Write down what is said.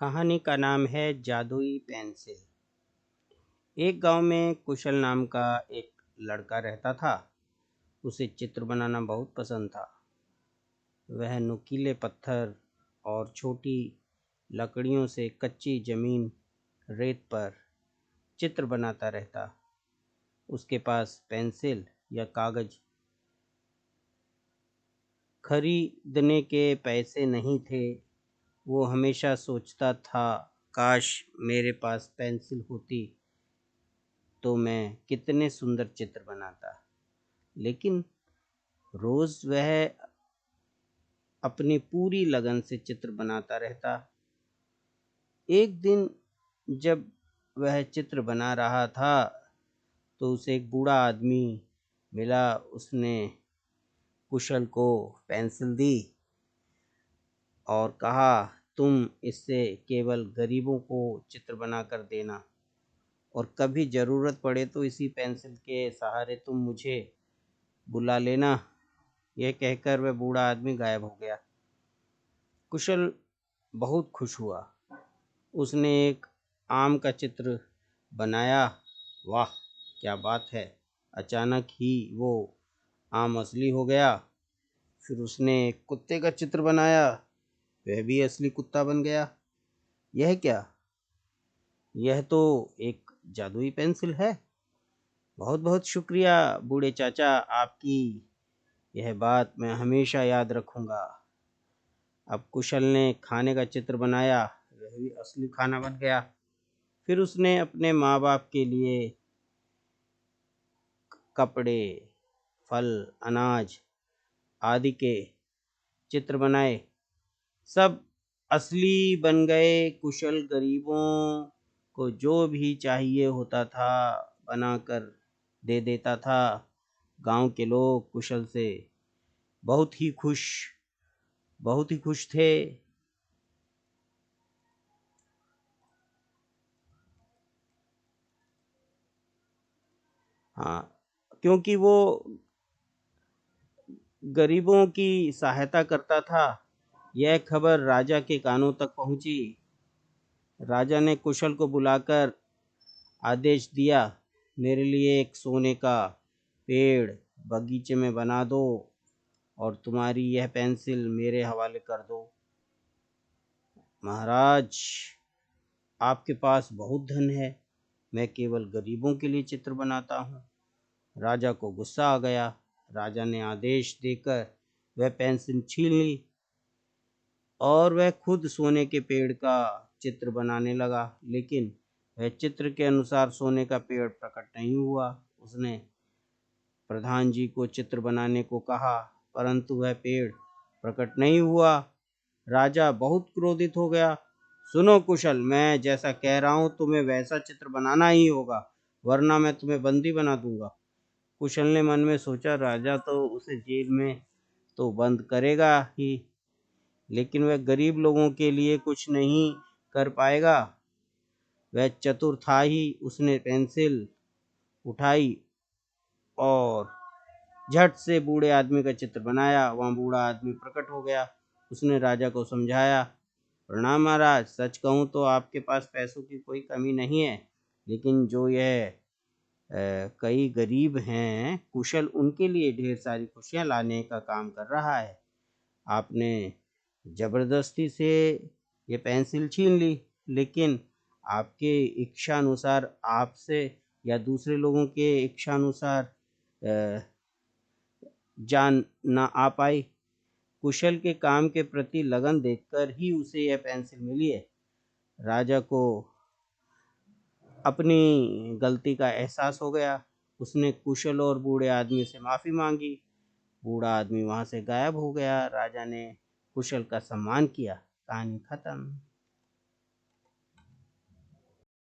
कहानी का नाम है जादुई पेंसिल। एक गांव में कुशल नाम का एक लड़का रहता था। उसे चित्र बनाना बहुत पसंद था। वह नुकीले पत्थर और छोटी लकड़ियों से कच्ची जमीन, रेत पर चित्र बनाता रहता। उसके पास पेंसिल या कागज खरीदने के पैसे नहीं थे। वो हमेशा सोचता था, काश मेरे पास पेंसिल होती तो मैं कितने सुंदर चित्र बनाता। लेकिन रोज वह अपनी पूरी लगन से चित्र बनाता रहता। एक दिन जब वह चित्र बना रहा था तो उसे एक बूढ़ा आदमी मिला। उसने कुशल को पेंसिल दी और कहा, तुम इससे केवल गरीबों को चित्र बनाकर देना और कभी ज़रूरत पड़े तो इसी पेंसिल के सहारे तुम मुझे बुला लेना। यह कहकर वह बूढ़ा आदमी गायब हो गया। कुशल बहुत खुश हुआ। उसने एक आम का चित्र बनाया। वाह, क्या बात है! अचानक ही वो आम असली हो गया। फिर उसने एक कुत्ते का चित्र बनाया। वह भी असली कुत्ता बन गया। यह क्या? यह तो एक जादुई पेंसिल है। बहुत बहुत शुक्रिया बूढ़े चाचा, आपकी यह बात मैं हमेशा याद रखूंगा। अब कुशल ने खाने का चित्र बनाया। वह भी असली खाना बन गया। फिर उसने अपने माँ बाप के लिए कपड़े, फल, अनाज आदि के चित्र बनाए। सब असली बन गए। कुशल गरीबों को जो भी चाहिए होता था बनाकर दे देता था। गांव के लोग कुशल से बहुत ही खुश थे। हाँ, क्योंकि वो गरीबों की सहायता करता था। यह खबर राजा के कानों तक पहुंची। राजा ने कुशल को बुलाकर आदेश दिया, मेरे लिए एक सोने का पेड़ बगीचे में बना दो और तुम्हारी यह पेंसिल मेरे हवाले कर दो। महाराज, आपके पास बहुत धन है, मैं केवल गरीबों के लिए चित्र बनाता हूँ। राजा को गुस्सा आ गया। राजा ने आदेश देकर वह पेंसिल छीन ली और वह खुद सोने के पेड़ का चित्र बनाने लगा। लेकिन वह चित्र के अनुसार सोने का पेड़ प्रकट नहीं हुआ। उसने प्रधान जी को चित्र बनाने को कहा, परंतु वह पेड़ प्रकट नहीं हुआ। राजा बहुत क्रोधित हो गया। सुनो कुशल, मैं जैसा कह रहा हूँ तुम्हें वैसा चित्र बनाना ही होगा, वरना मैं तुम्हें बंदी बना दूंगा। कुशल ने मन में सोचा, राजा तो उसे जेल में तो बंद करेगा ही, लेकिन वह गरीब लोगों के लिए कुछ नहीं कर पाएगा। वह चतुर था ही। उसने पेंसिल उठाई और झट से बूढ़े आदमी का चित्र बनाया। वहाँ बूढ़ा आदमी प्रकट हो गया। उसने राजा को समझाया, प्रणाम महाराज, सच कहूँ तो आपके पास पैसों की कोई कमी नहीं है, लेकिन जो यह कई गरीब हैं, कुशल उनके लिए ढेर सारी खुशियाँ लाने का काम कर रहा है। आपने जबरदस्ती से ये पेंसिल छीन ली, लेकिन आपके इच्छा अनुसार आपसे या दूसरे लोगों के इच्छा अनुसार जान ना आ पाई। कुशल के काम के प्रति लगन देखकर ही उसे यह पेंसिल मिली है। राजा को अपनी गलती का एहसास हो गया। उसने कुशल और बूढ़े आदमी से माफ़ी मांगी। बूढ़ा आदमी वहाँ से गायब हो गया। राजा ने कुशल का सम्मान किया। कहानी खत्म।